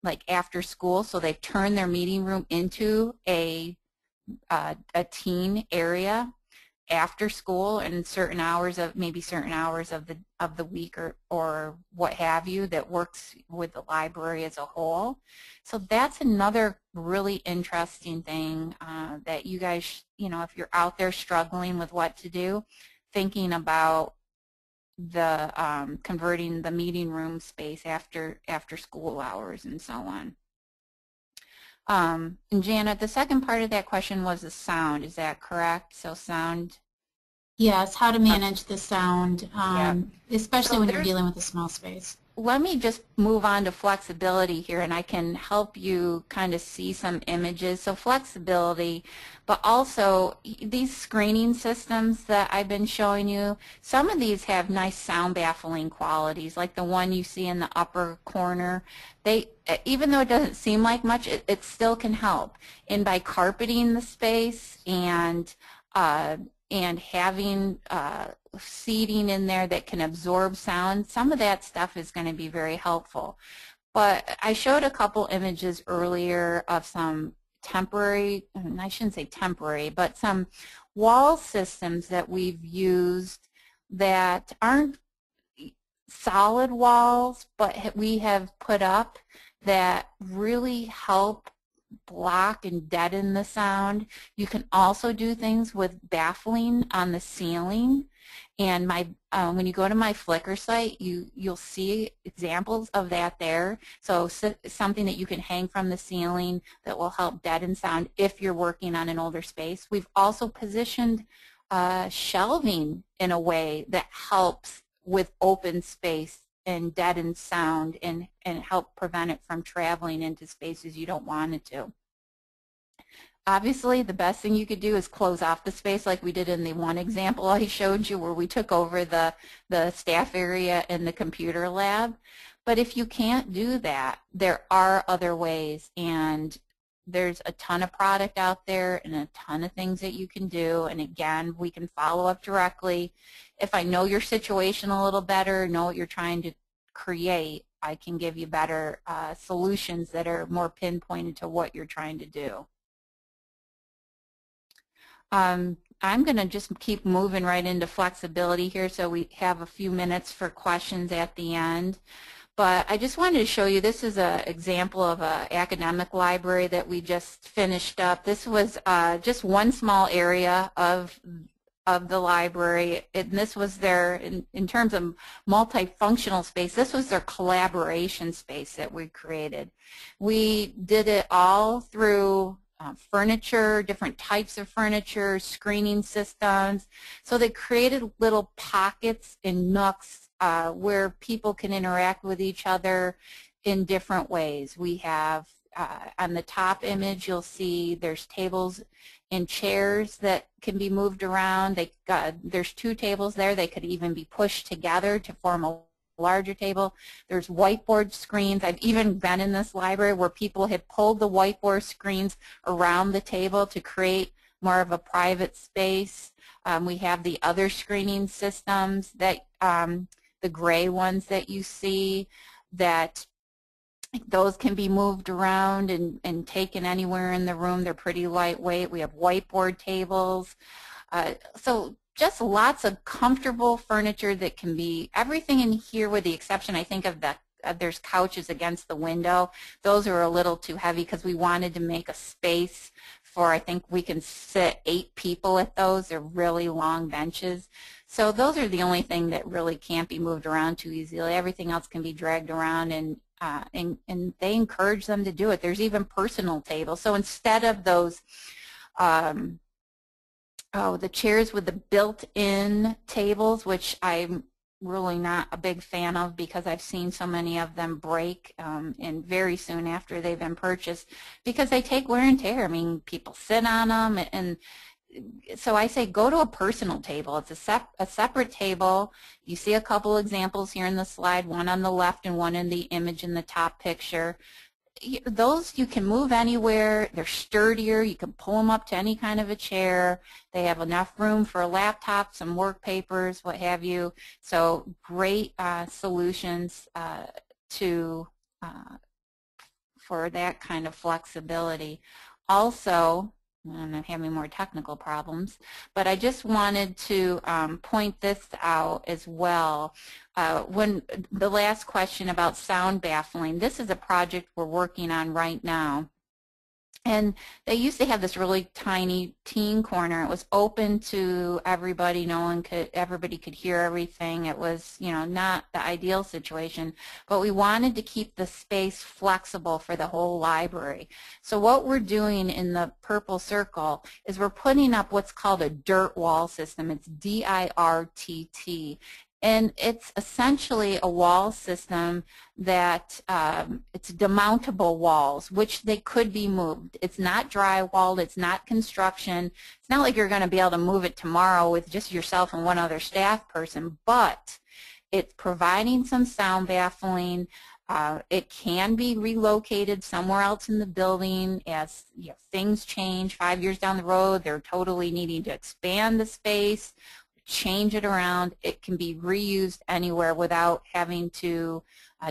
like after school. So they've turned their meeting room into a teen area after school and certain hours of the week or what have you that works with the library as a whole. So that's another really interesting thing that you guys, if you're out there struggling with what to do, thinking about the converting the meeting room space after school hours and so on. And Janet, the second part of that question was the sound. Is that correct? So sound. Yes, how to manage the sound, Yeah. especially when you're dealing with a small space. Let me just move on to flexibility here, and I can help you kind of see some images. So flexibility, but also these screening systems that I've been showing you, some of these have nice sound baffling qualities, like the one you see in the upper corner. Even though it doesn't seem like much, it still can help. And by carpeting the space and having seating in there that can absorb sound, some of that stuff is going to be very helpful. But I showed a couple images earlier of some temporary, I shouldn't say temporary, but some wall systems that we've used that aren't solid walls, but we have put up that really help block and deaden the sound. You can also do things with baffling on the ceiling. And when you go to my Flickr site, you'll see examples of that there. So something that you can hang from the ceiling that will help deaden sound if you're working on an older space. We've also positioned shelving in a way that helps with open space and deaden sound and help prevent it from traveling into spaces you don't want it to. Obviously, the best thing you could do is close off the space like we did in the one example I showed you where we took over the staff area in the computer lab. But if you can't do that, there are other ways, and there's a ton of product out there and a ton of things that you can do. And again, we can follow up directly. If I know your situation a little better, know what you're trying to create, I can give you better solutions that are more pinpointed to what you're trying to do. I'm going to just keep moving right into flexibility here so we have a few minutes for questions at the end. But I just wanted to show you, this is an example of an academic library that we just finished up. This was just one small area of the library, and this was their, in terms of multifunctional space, this was their collaboration space that we created. We did it all through furniture, different types of furniture, screening systems. So they created little pockets and nooks where people can interact with each other in different ways. We have on the top image, you'll see there's tables and chairs that can be moved around. There's 2 tables there. They could even be pushed together to form a larger table. There's whiteboard screens. I've even been in this library where people had pulled the whiteboard screens around the table to create more of a private space. We have the other screening systems, that the gray ones that you see, that those can be moved around and taken anywhere in the room. They're pretty lightweight. We have whiteboard tables. So just lots of comfortable furniture that can be everything in here, with the exception, I think, of the there's couches against the window. Those are a little too heavy because we wanted to make a space for, I think we can sit 8 people at those. They're really long benches. So those are the only thing that really can't be moved around too easily. Everything else can be dragged around, and they encourage them to do it. There's even personal tables. So instead of those the chairs with the built-in tables, which I'm really not a big fan of because I've seen so many of them break and very soon after they've been purchased, because they take wear and tear. I mean, people sit on them, and so I say go to a personal table. It's a separate table. You see a couple examples here in the slide, one on the left and one in the image in the top picture. Those you can move anywhere. They're sturdier. You can pull them up to any kind of a chair. They have enough room for a laptop, some work papers, what have you. So great solutions for that kind of flexibility. Also, and I'm having more technical problems, but I just wanted to point this out as well. When the last question about sound baffling, this is a project we're working on right now. And they used to have this really tiny teen corner. It was open to everybody. Everybody could hear everything. It was, not the ideal situation. But we wanted to keep the space flexible for the whole library. So what we're doing in the purple circle is we're putting up what's called a dirt wall system. It's DIRTT. And it's essentially a wall system that it's demountable walls, which they could be moved. It's not drywalled. It's not construction. It's not like you're going to be able to move it tomorrow with just yourself and one other staff person, but it's providing some sound baffling. It can be relocated somewhere else in the building as things change. 5 years down the road, they're totally needing to expand the space, change it around. It can be reused anywhere without having to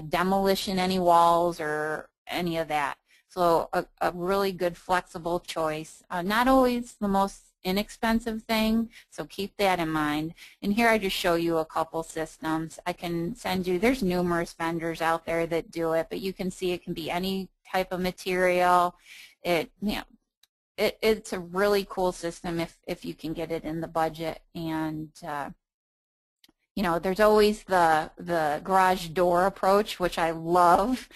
demolition any walls or any of that. So a really good flexible choice. Not always the most inexpensive thing, so keep that in mind. And here I just show you a couple systems. I can send you, there's numerous vendors out there that do it, but you can see it can be any type of material. It's a really cool system if you can get it in the budget. And there's always the garage door approach, which I love.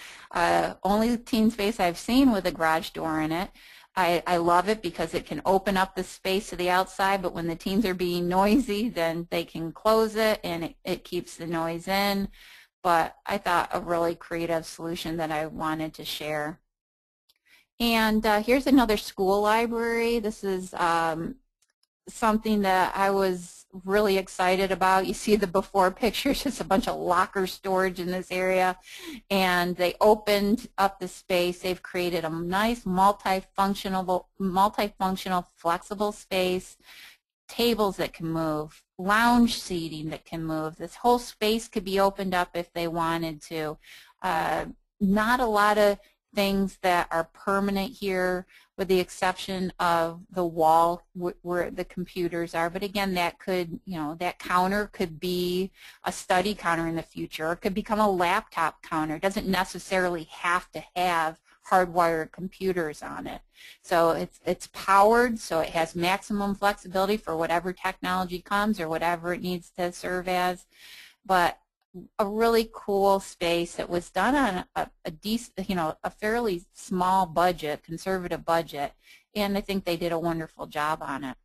Only teen space I've seen with a garage door in it. I love it because it can open up the space to the outside, but when the teens are being noisy, then they can close it and it keeps the noise in. But I thought a really creative solution that I wanted to share. And here's another school library. This is something that I was really excited about. You see the before pictures, just a bunch of locker storage in this area. And they opened up the space. They've created a nice multifunctional, flexible space, tables that can move, lounge seating that can move. This whole space could be opened up if they wanted to. Not a lot of things that are permanent here, with the exception of the wall where the computers are. But again, that could, that counter could be a study counter in the future. It could become a laptop counter. It doesn't necessarily have to have hardwired computers on it. So it's powered, so it has maximum flexibility for whatever technology comes or whatever it needs to serve as. But a really cool space that was done on a decent, a fairly small budget, conservative budget, and I think they did a wonderful job on it.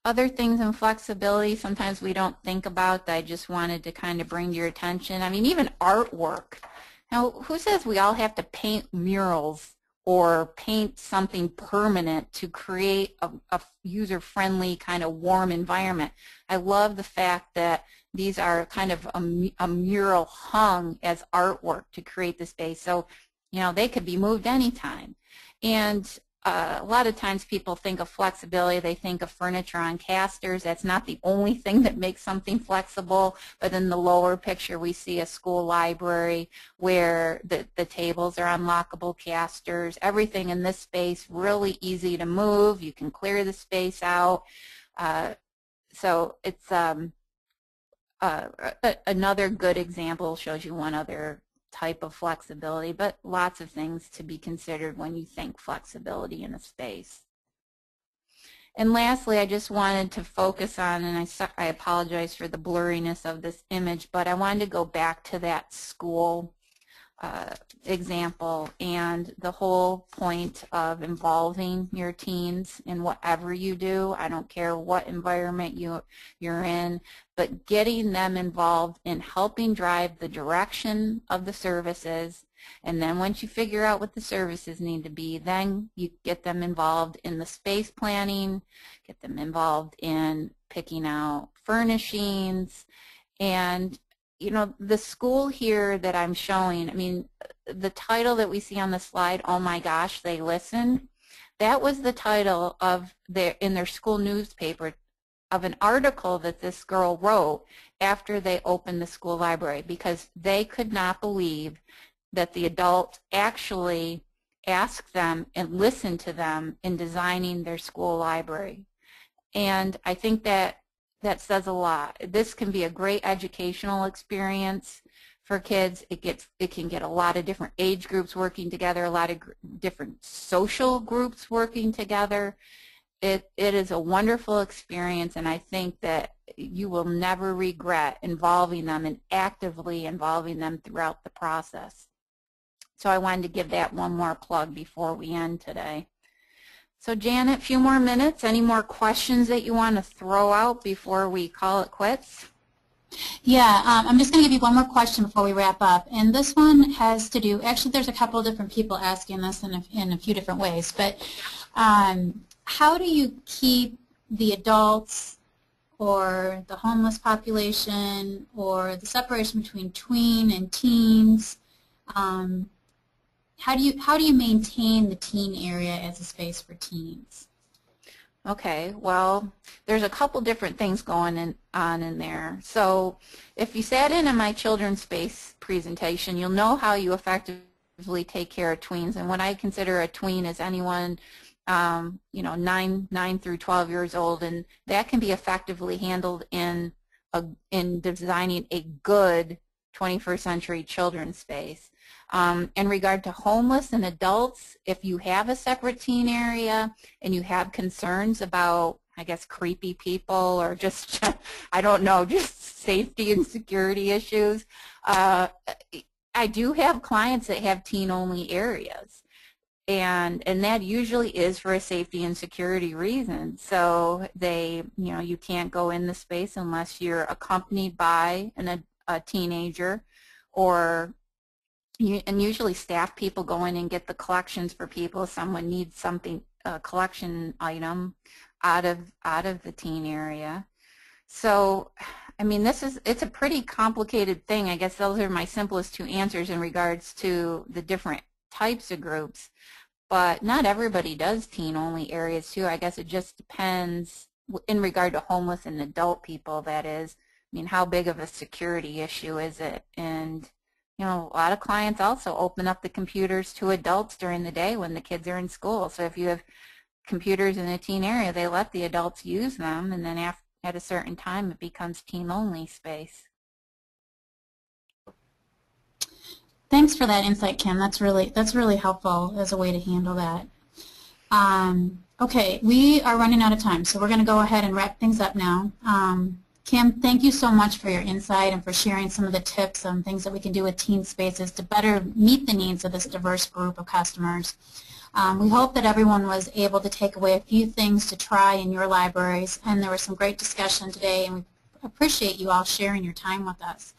Other things in flexibility sometimes we don't think about that I just wanted to kind of bring to your attention. I mean, even artwork. Now, who says we all have to paint murals or paint something permanent to create a user-friendly kind of warm environment? I love the fact that these are kind of a mural hung as artwork to create the space. So, they could be moved anytime. And a lot of times people think of flexibility, they think of furniture on casters. That's not the only thing that makes something flexible, but in the lower picture we see a school library where the tables are on lockable casters. Everything in this space really easy to move. You can clear the space out. So it's another good example, shows you one other type of flexibility, but lots of things to be considered when you think flexibility in a space. And lastly, I just wanted to focus on, and I apologize for the blurriness of this image, but I wanted to go back to that school example and the whole point of involving your teens in whatever you do. I don't care what environment you're in, but getting them involved in helping drive the direction of the services. And then once you figure out what the services need to be, then you get them involved in the space planning, get them involved in picking out furnishings. And the school here that I'm showing, I mean, the title that we see on the slide, "Oh my gosh, they listen," that was the title of in their school newspaper of an article that this girl wrote after they opened the school library, because they could not believe that the adult actually asked them and listened to them in designing their school library. And I think that says a lot. This can be a great educational experience for kids. It can get a lot of different age groups working together, a lot of different social groups working together. It is a wonderful experience, and I think that you will never regret involving them and actively involving them throughout the process. So I wanted to give that one more plug before we end today. So Janet, a few more minutes. Any more questions that you want to throw out before we call it quits? Yeah, I'm just going to give you one more question before we wrap up. And this one has to do, actually there's a couple of different people asking this in a few different ways, but how do you keep the adults or the homeless population or the separation between tween and teens, how do you maintain the teen area as a space for teens? Okay, well, there's a couple different things going on in there. So if you sat in on my children's space presentation, you'll know how you effectively take care of tweens. And what I consider a tween is anyone 9 through 12 years old, and that can be effectively handled in designing a good 21st century children's space. In regard to homeless and adults, if you have a separate teen area and you have concerns about, I guess, creepy people or just, I don't know, just safety and security issues, I do have clients that have teen-only areas. And that usually is for a safety and security reason. So you can't go in the space unless you're accompanied by a teenager, and usually staff people go in and get the collections for people if someone needs something, a collection item, out of the teen area. So, I mean, it's a pretty complicated thing. I guess those are my simplest two answers in regards to the different types of groups. But not everybody does teen-only areas too. I guess it just depends in regard to homeless and adult people, that is. I mean, how big of a security issue is it? And, you know, a lot of clients also open up the computers to adults during the day when the kids are in school. So if you have computers in a teen area, they let the adults use them, and then at a certain time it becomes teen-only space. Thanks for that insight, Kim. That's really helpful as a way to handle that. Okay, we are running out of time, so we're going to go ahead and wrap things up now. Kim, thank you so much for your insight and for sharing some of the tips on things that we can do with teen spaces to better meet the needs of this diverse group of customers. We hope that everyone was able to take away a few things to try in your libraries, and there was some great discussion today, and we appreciate you all sharing your time with us.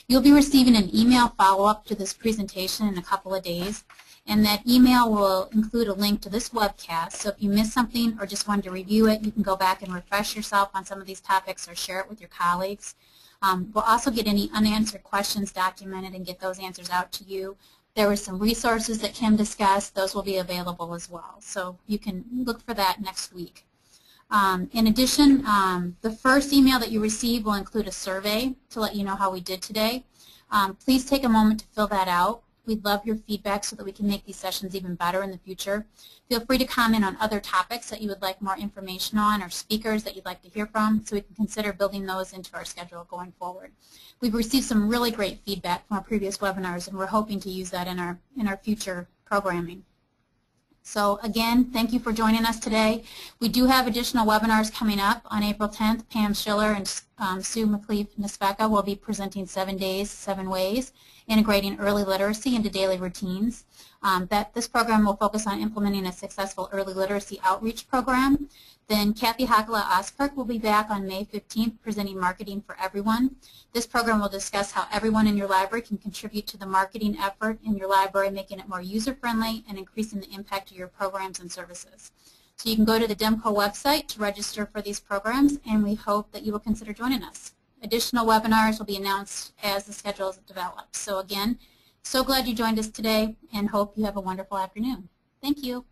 You'll be receiving an email follow-up to this presentation in a couple of days, and that email will include a link to this webcast. So if you missed something or just wanted to review it, you can go back and refresh yourself on some of these topics or share it with your colleagues. We'll also get any unanswered questions documented and get those answers out to you. There were some resources that Kim discussed. Those will be available as well. So you can look for that next week. In addition, the first email that you receive will include a survey to let you know how we did today. Please take a moment to fill that out. We'd love your feedback so that we can make these sessions even better in the future. Feel free to comment on other topics that you would like more information on or speakers that you'd like to hear from so we can consider building those into our schedule going forward. We've received some really great feedback from our previous webinars, and we're hoping to use that in our future programming. So again, thank you for joining us today. We do have additional webinars coming up on April 10th. Pam Schiller and Sue McLeaf-Nispeka will be presenting 7 Days, 7 Ways, integrating early literacy into daily routines. This program will focus on implementing a successful early literacy outreach program. Then Kathy Hakala-Oskirk will be back on May 15th presenting Marketing for Everyone. This program will discuss how everyone in your library can contribute to the marketing effort in your library, making it more user-friendly and increasing the impact of your programs and services. So you can go to the Demco website to register for these programs, and we hope that you will consider joining us. Additional webinars will be announced as the schedule is developed. So again, so glad you joined us today and hope you have a wonderful afternoon. Thank you.